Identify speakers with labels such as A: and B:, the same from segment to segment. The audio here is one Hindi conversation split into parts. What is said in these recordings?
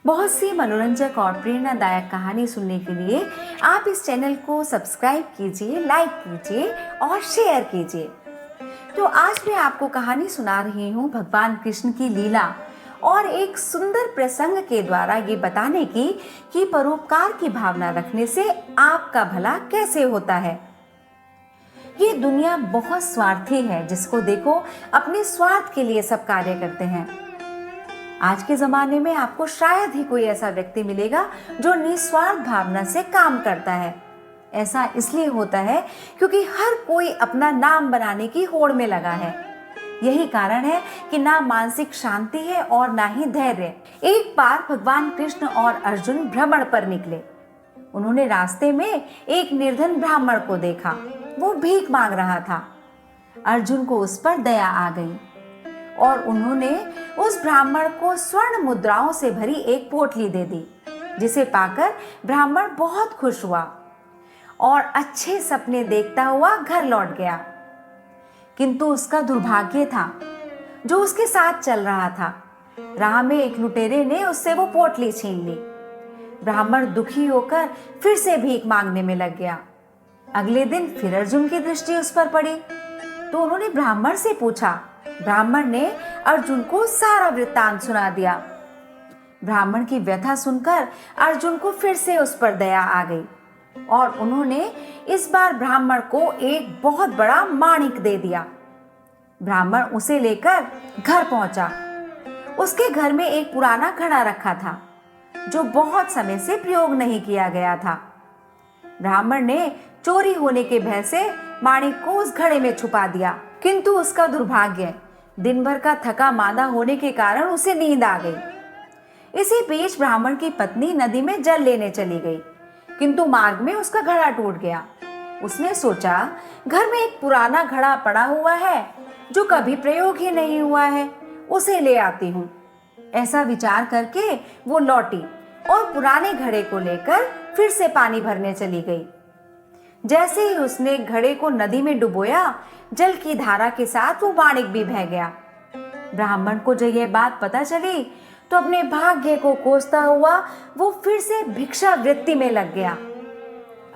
A: बहुत सी मनोरंजक और प्रेरणादायक कहानी सुनने के लिए आप इस चैनल को सब्सक्राइब कीजिए, लाइक कीजिए और शेयर कीजिए। तो आज मैं आपको कहानी सुना रही हूँ भगवान कृष्ण की लीला और एक सुंदर प्रसंग के द्वारा ये बताने की कि परोपकार की भावना रखने से आपका भला कैसे होता है। ये दुनिया बहुत स्वार्थी है, जिसको देखो अपने स्वार्थ के लिए सब कार्य करते हैं। आज के जमाने में आपको शायद ही कोई ऐसा व्यक्ति मिलेगा जो निस्वार्थ भावना से काम करता है। ऐसा इसलिए होता है क्योंकि हर कोई अपना नाम बनाने की होड़ में लगा है। यही कारण है कि ना मानसिक शांति है और ना ही धैर्य। एक बार भगवान कृष्ण और अर्जुन भ्रमण पर निकले। उन्होंने रास्ते में एक निर्धन ब्राह्मण को देखा। वो भीख मांग रहा था। अर्जुन को उस पर दया आ गई और उन्होंने उस ब्राह्मण को स्वर्ण मुद्राओं से भरी एक पोटली दे दी, जिसे पाकर ब्राह्मण बहुत खुश हुआ और अच्छे सपने देखता हुआ घर लौट गया। किंतु उसका दुर्भाग्य था जो उसके साथ चल रहा था। राह में एक लुटेरे ने उससे वो पोटली छीन ली। ब्राह्मण दुखी होकर फिर से भीख मांगने में लग गया। अगले दिन फिर अर्जुन की दृष्टि उस पर पड़ी तो उन्होंने ब्राह्मण से पूछा। ब्राह्मण ने अर्जुन को सारा वृत्तांत सुना दिया। ब्राह्मण की व्यथा सुनकर अर्जुन को फिर से उस पर दया आ गई और उन्होंने इस बार ब्राह्मण को एक बहुत बड़ा माणिक दे दिया। ब्राह्मण उसे लेकर घर पहुंचा। उसके घर में एक पुराना घड़ा रखा था जो बहुत समय से प्रयोग नहीं किया गया था। ब्राह्मण ने चोरी होने के भय से माणिक को उस घड़े में छुपा दिया, किंतु उसका दुर्भाग्य दिन भर का थका मांदा होने के कारण उसे नींद आ गई। इसी बीच ब्राह्मण की पत्नी नदी में जल लेने चली गई, किंतु मार्ग में उसका घड़ा टूट गया। उसने सोचा, घर में एक पुराना घड़ा पड़ा हुआ है जो कभी प्रयोग ही नहीं हुआ है, उसे ले आती हूँ। ऐसा विचार करके वो लौटी और पुराने घड़े को लेकर फिर से पानी भरने चली गई। जैसे ही उसने घड़े को नदी में डुबोया, जल की धारा के साथ वो माणिक भी बह गया। ब्राह्मण को जब यह बात पता चली तो अपने भाग्य को कोसता हुआ वो फिर से भिक्षा वृत्ति में लग गया।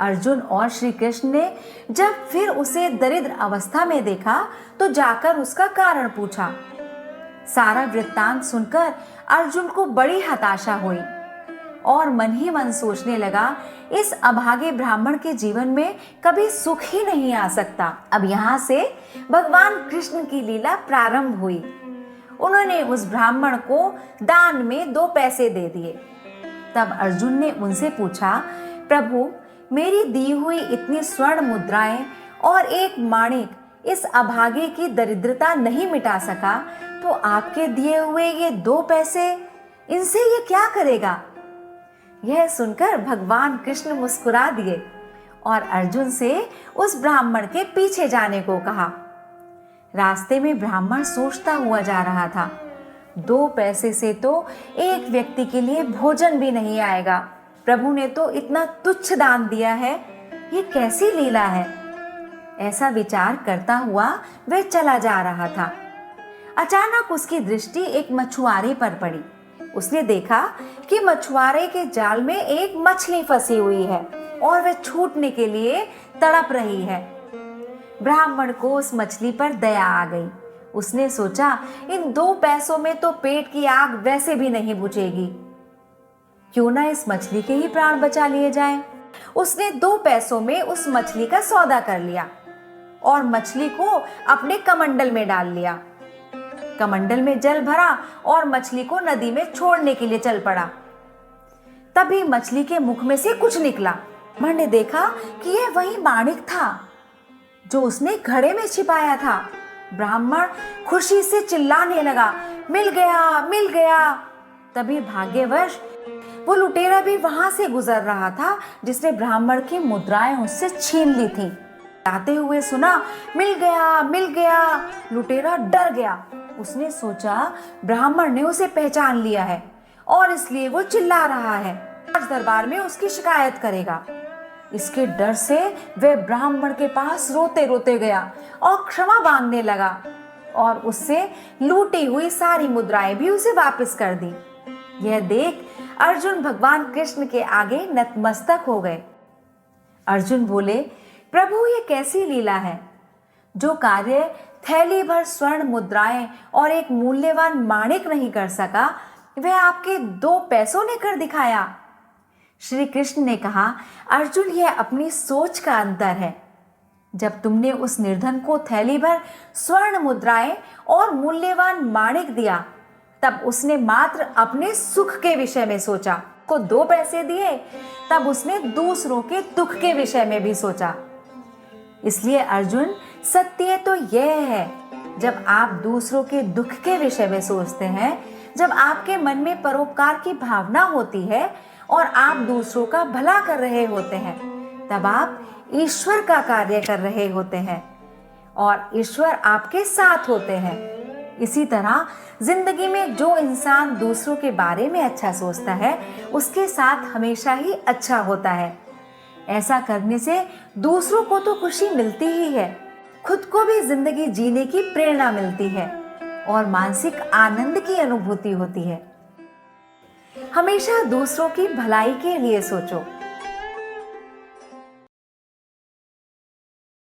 A: अर्जुन और श्री कृष्ण ने जब फिर उसे दरिद्र अवस्था में देखा तो जाकर उसका कारण पूछा। सारा वृत्तांत सुनकर अर्जुन को बड़ी हताशा हुई और मन ही मन सोचने लगा, इस अभागे ब्राह्मण के जीवन में कभी सुख ही नहीं आ सकता। अब यहाँ से भगवान कृष्ण की लीला प्रारंभ हुई। उन्होंने उस ब्राह्मण को दान में 2 पैसे दे दिए। तब अर्जुन ने उनसे पूछा, प्रभु, मेरी दी हुई इतनी स्वर्ण मुद्राएं और एक माणिक इस अभागे की दरिद्रता नहीं मिटा सका, तो आपके दिए हुए ये 2 पैसे, इनसे ये क्या करेगा? यह सुनकर भगवान कृष्ण मुस्कुरा दिए और अर्जुन से उस ब्राह्मण के पीछे जाने को कहा। रास्ते में ब्राह्मण सोचता हुआ जा रहा था, 2 पैसे से तो एक व्यक्ति के लिए भोजन भी नहीं आएगा। प्रभु ने तो इतना तुच्छ दान दिया है, ये कैसी लीला है? ऐसा विचार करता हुआ वह चला जा रहा था। अचानक उसकी दृष्टि एक मछुआरे पर पड़ी। उसने देखा कि मछुआरे के जाल में एक मछली फंसी हुई है और वह छूटने के लिए तड़प रही है। ब्राह्मण को उस मछली पर दया आ गई। उसने सोचा, इन 2 पैसों में तो पेट की आग वैसे भी नहीं बुझेगी, क्यों ना इस मछली के ही प्राण बचा लिए जाएं। उसने 2 पैसों में उस मछली का सौदा कर लिया और मछली को अपने कमंडल में डाल लिया। कमंडल में जल भरा और मछली को नदी में छोड़ने के लिए चल पड़ा। तभी मछली के मुख में से कुछ निकला। ब्राह्मण ने देखा कि यह वही माणिक था जो उसने घड़े में छिपाया था। ब्राह्मण खुशी से चिल्लाने लगा, मिल गया, मिल गया। तभी भाग्यवश वो लुटेरा भी वहां से गुजर रहा था जिसने ब्राह्मण की मुद्राएं उससे छीन ली थी। आते हुए सुना, मिल गया, मिल गया। लुटेरा डर गया। उसने सोचा, ब्राह्मण ने उसे पहचान लिया है और इसलिए वो चिल्ला रहा है, आज दरबार में उसकी शिकायत करेगा। इसके डर से वह ब्राह्मण के पास रोते रोते गया और क्षमा मांगने लगा और उससे लूटी हुई सारी मुद्राएं भी उसे वापस कर दी। यह देख अर्जुन भगवान कृष्ण के आगे नतमस्तक हो गए। अर्जुन बोले, प्रभु ये कैसी लीला है? जो कार्य थैली भर स्वर्ण मुद्राएं और एक मूल्यवान माणिक नहीं कर सका, वह आपके 2 पैसों ने कर दिखाया। श्री कृष्ण ने कहा, अर्जुन यह अपनी सोच का अंतर है। जब तुमने उस निर्धन को थैली भर स्वर्ण मुद्राएं और मूल्यवान माणिक दिया, तब उसने मात्र अपने सुख के विषय में सोचा। को 2 पैसे दिए, तब उसने दूसरों के दुख के विषय में भी सोचा। इसलिए अर्जुन, सत्य तो यह है, जब आप दूसरों के दुख के विषय में सोचते हैं, जब आपके मन में परोपकार की भावना होती है और आप दूसरों का भला कर रहे होते हैं, तब आप ईश्वर का कार्य कर रहे होते हैं और ईश्वर आपके साथ होते हैं। इसी तरह जिंदगी में जो इंसान दूसरों के बारे में अच्छा सोचता है, उसके साथ हमेशा ही अच्छा होता है। ऐसा करने से दूसरों को तो खुशी मिलती ही है, खुद को भी जिंदगी जीने की प्रेरणा मिलती है और मानसिक आनंद की अनुभूति होती है। हमेशा दूसरों की भलाई के लिए सोचो।